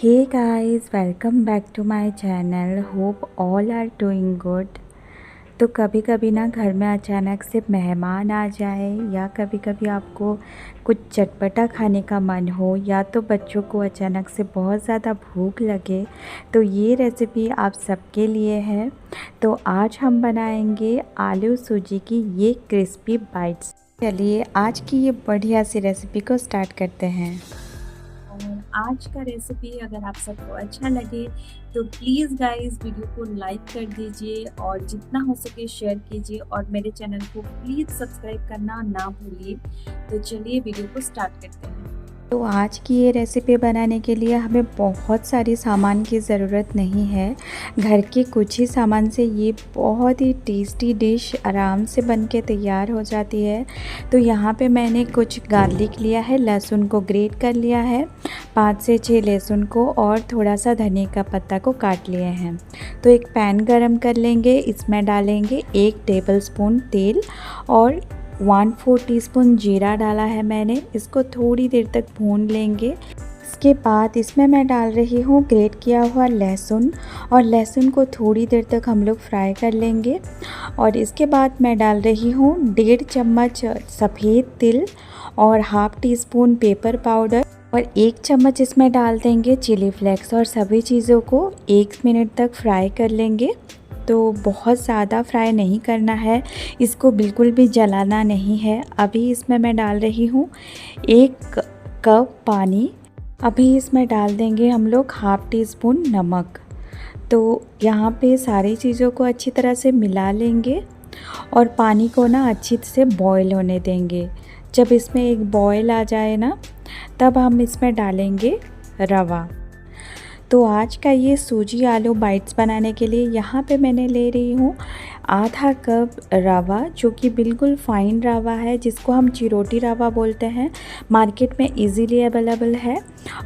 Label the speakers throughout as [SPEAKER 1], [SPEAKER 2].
[SPEAKER 1] Hey guys, welcome back to my channel. Hope all are doing good. तो कभी कभी ना घर में अचानक से मेहमान आ जाए या कभी कभी आपको कुछ चटपटा खाने का मन हो या तो बच्चों को अचानक से बहुत ज़्यादा भूख लगे तो ये रेसिपी आप सबके लिए है। तो आज हम बनाएंगे आलू सूजी की ये क्रिस्पी बाइट्स। चलिए आज की ये बढ़िया सी रेसिपी को स्टार्ट करते हैं। और आज का रेसिपी अगर आप सबको अच्छा लगे तो प्लीज़ गाइस वीडियो को लाइक कर दीजिए और जितना हो सके शेयर कीजिए और मेरे चैनल को प्लीज़ सब्सक्राइब करना ना भूलिए। तो चलिए वीडियो को स्टार्ट करते हैं। तो आज की ये रेसिपी बनाने के लिए हमें बहुत सारी सामान की ज़रूरत नहीं है। घर के कुछ ही सामान से ये बहुत ही टेस्टी डिश आराम से बन के तैयार हो जाती है। तो यहाँ पे मैंने कुछ गार्लिक लिया है, लहसुन को ग्रेट कर लिया है, 5 से 6 लहसुन को और थोड़ा सा धनिया का पत्ता को काट लिए हैं। तो एक पैन गरम कर लेंगे, इसमें डालेंगे 1 टेबलस्पून तेल और 1/4 टीस्पून जीरा डाला है मैंने। इसको थोड़ी देर तक भून लेंगे। इसके बाद इसमें मैं डाल रही हूँ ग्रेट किया हुआ लहसुन और लहसुन को थोड़ी देर तक हम लोग फ्राई कर लेंगे। और इसके बाद मैं डाल रही हूँ 1.5 चम्मच सफ़ेद तिल और 1/2 टीस्पून पेपर पाउडर और 1 चम्मच इसमें डाल देंगे चिली फ्लेक्स और सभी चीज़ों को 1 मिनट तक फ्राई कर लेंगे। तो बहुत ज़्यादा फ्राई नहीं करना है, इसको बिल्कुल भी जलाना नहीं है। अभी इसमें मैं डाल रही हूँ 1 कप पानी। अभी इसमें डाल देंगे हम लोग 1/2 टीस्पून नमक। तो यहाँ पे सारी चीज़ों को अच्छी तरह से मिला लेंगे और पानी को ना अच्छी से बॉईल होने देंगे। जब इसमें एक बॉईल आ जाए ना तब हम इसमें डालेंगे रवा। तो आज का ये सूजी आलू बाइट्स बनाने के लिए यहाँ पे मैंने ले रही हूँ आधा कप रवा, जो कि बिल्कुल फ़ाइन रवा है, जिसको हम चिरोटी रवा बोलते हैं। मार्केट में इजीली अवेलेबल है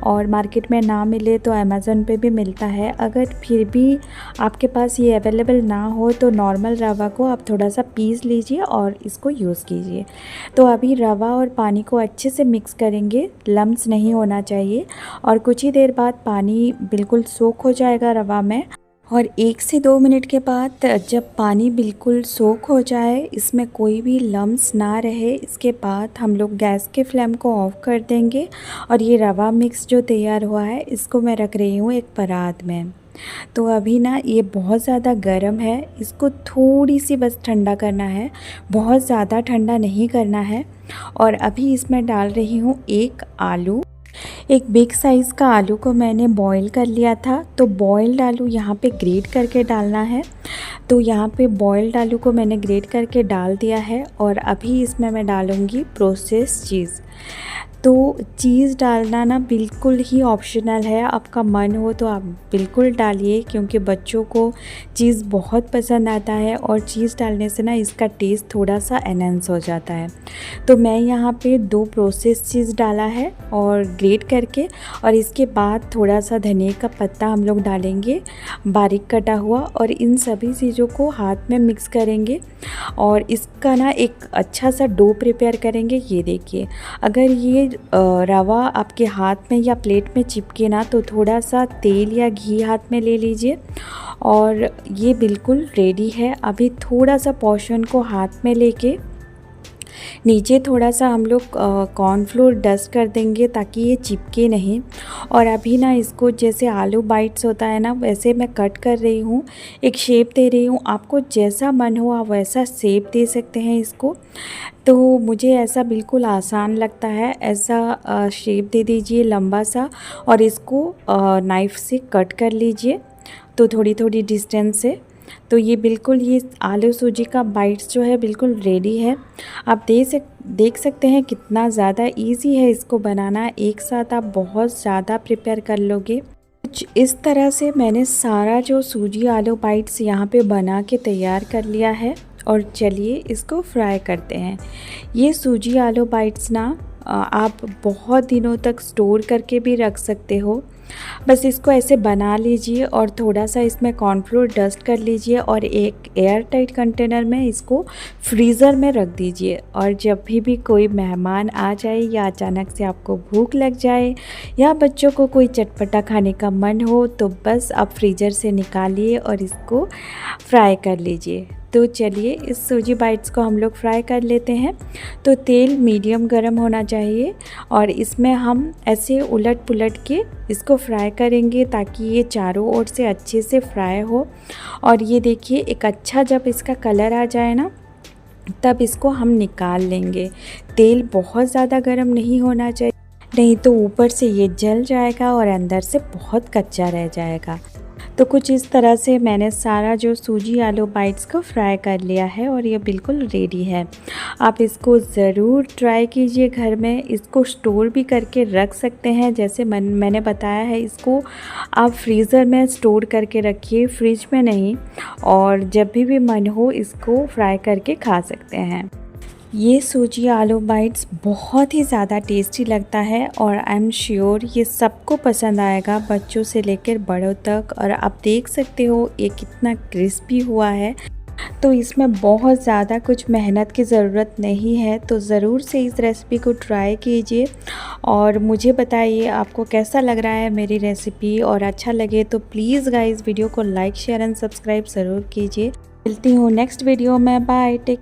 [SPEAKER 1] और मार्केट में ना मिले तो अमेज़न पे भी मिलता है। अगर फिर भी आपके पास ये अवेलेबल ना हो तो नॉर्मल रवा को आप थोड़ा सा पीस लीजिए और इसको यूज़ कीजिए। तो अभी रवा और पानी को अच्छे से मिक्स करेंगे, लम्स नहीं होना चाहिए। और कुछ ही देर बाद पानी बिल्कुल सोख हो जाएगा रवा में और 1 से 2 मिनट के बाद जब पानी बिल्कुल सोख हो जाए, इसमें कोई भी लम्स ना रहे, इसके बाद हम लोग गैस के फ्लेम को ऑफ़ कर देंगे। और ये रवा मिक्स जो तैयार हुआ है इसको मैं रख रही हूँ एक परात में। तो अभी ना ये बहुत ज़्यादा गर्म है, इसको थोड़ी सी बस ठंडा करना है, बहुत ज़्यादा ठंडा नहीं करना है। और अभी इसमें डाल रही हूँ 1 आलू। एक बिग साइज़ का आलू को मैंने बॉईल कर लिया था। तो बॉइल्ड आलू यहाँ पे ग्रेट करके डालना है। तो यहाँ पे बॉइल्ड आलू को मैंने ग्रेट करके डाल दिया है और अभी इसमें मैं डालूँगी प्रोसेस चीज़। तो चीज़ डालना ना बिल्कुल ही ऑप्शनल है, आपका मन हो तो आप बिल्कुल डालिए, क्योंकि बच्चों को चीज़ बहुत पसंद आता है और चीज़ डालने से ना इसका टेस्ट थोड़ा सा एनहांस हो जाता है। तो मैं यहाँ पे 2 प्रोसेस चीज़ डाला है और ग्रेट करके, और इसके बाद थोड़ा सा धनिया का पत्ता हम लोग डालेंगे बारीक कटा हुआ और इन सभी चीज़ों को हाथ में मिक्स करेंगे और इसका ना एक अच्छा सा डो प्रिपेयर करेंगे। ये देखिए, अगर ये रवा आपके हाथ में या प्लेट में चिपके ना तो थोड़ा सा तेल या घी हाथ में ले लीजिए और ये बिल्कुल रेडी है। अभी थोड़ा सा पोर्शन को हाथ में लेके नीचे थोड़ा सा हम लोग कॉर्नफ्लोर डस्ट कर देंगे ताकि ये चिपके नहीं। और अभी ना इसको जैसे आलू बाइट्स होता है ना वैसे मैं कट कर रही हूँ, एक शेप दे रही हूँ। आपको जैसा मन हो आप वैसा शेप दे सकते हैं इसको। तो मुझे ऐसा बिल्कुल आसान लगता है, ऐसा शेप दे दीजिए लंबा सा और इसको नाइफ़ से कट कर लीजिए, तो थोड़ी थोड़ी डिस्टेंस से। तो ये बिल्कुल ये आलू सूजी का बाइट्स जो है बिल्कुल रेडी है। आप देख सकते हैं कितना ज़्यादा इजी है इसको बनाना। एक साथ आप बहुत ज़्यादा प्रिपेयर कर लोगे। कुछ इस तरह से मैंने सारा जो सूजी आलू बाइट्स यहाँ पे बना के तैयार कर लिया है और चलिए इसको फ्राई करते हैं। ये सूजी आलू बाइट्स ना आप बहुत दिनों तक स्टोर करके भी रख सकते हो। बस इसको ऐसे बना लीजिए और थोड़ा सा इसमें कॉर्नफ्लोर डस्ट कर लीजिए और एक एयर टाइट कंटेनर में इसको फ्रीज़र में रख दीजिए। और जब भी कोई मेहमान आ जाए या अचानक से आपको भूख लग जाए या बच्चों को कोई चटपटा खाने का मन हो तो बस आप फ्रीज़र से निकालिए और इसको फ्राई कर लीजिए। तो चलिए इस सूजी बाइट्स को हम लोग फ्राई कर लेते हैं। तो तेल मीडियम गरम होना चाहिए और इसमें हम ऐसे उलट पुलट के इसको फ्राई करेंगे ताकि ये चारों ओर से अच्छे से फ्राई हो। और ये देखिए एक अच्छा जब इसका कलर आ जाए ना तब इसको हम निकाल लेंगे। तेल बहुत ज़्यादा गरम नहीं होना चाहिए, नहीं तो ऊपर से ये जल जाएगा और अंदर से बहुत कच्चा रह जाएगा। तो कुछ इस तरह से मैंने सारा जो सूजी आलू बाइट्स को फ्राई कर लिया है और ये बिल्कुल रेडी है। आप इसको ज़रूर ट्राई कीजिए घर में। इसको स्टोर भी करके रख सकते हैं, जैसे मैंने बताया है इसको आप फ्रीज़र में स्टोर करके रखिए, फ्रिज में नहीं। और जब भी मन हो इसको फ्राई करके खा सकते हैं। ये सूजी आलू बाइट्स बहुत ही ज़्यादा टेस्टी लगता है और आई एम श्योर ये सबको पसंद आएगा, बच्चों से लेकर बड़ों तक। और आप देख सकते हो ये कितना क्रिस्पी हुआ है। तो इसमें बहुत ज़्यादा कुछ मेहनत की ज़रूरत नहीं है। तो ज़रूर से इस रेसिपी को ट्राई कीजिए और मुझे बताइए आपको कैसा लग रहा है मेरी रेसिपी। और अच्छा लगे तो प्लीज़ गाइस वीडियो को लाइक शेयर एंड सब्सक्राइब ज़रूर कीजिए। मिलती हूँ नेक्स्ट वीडियो में। Bye, take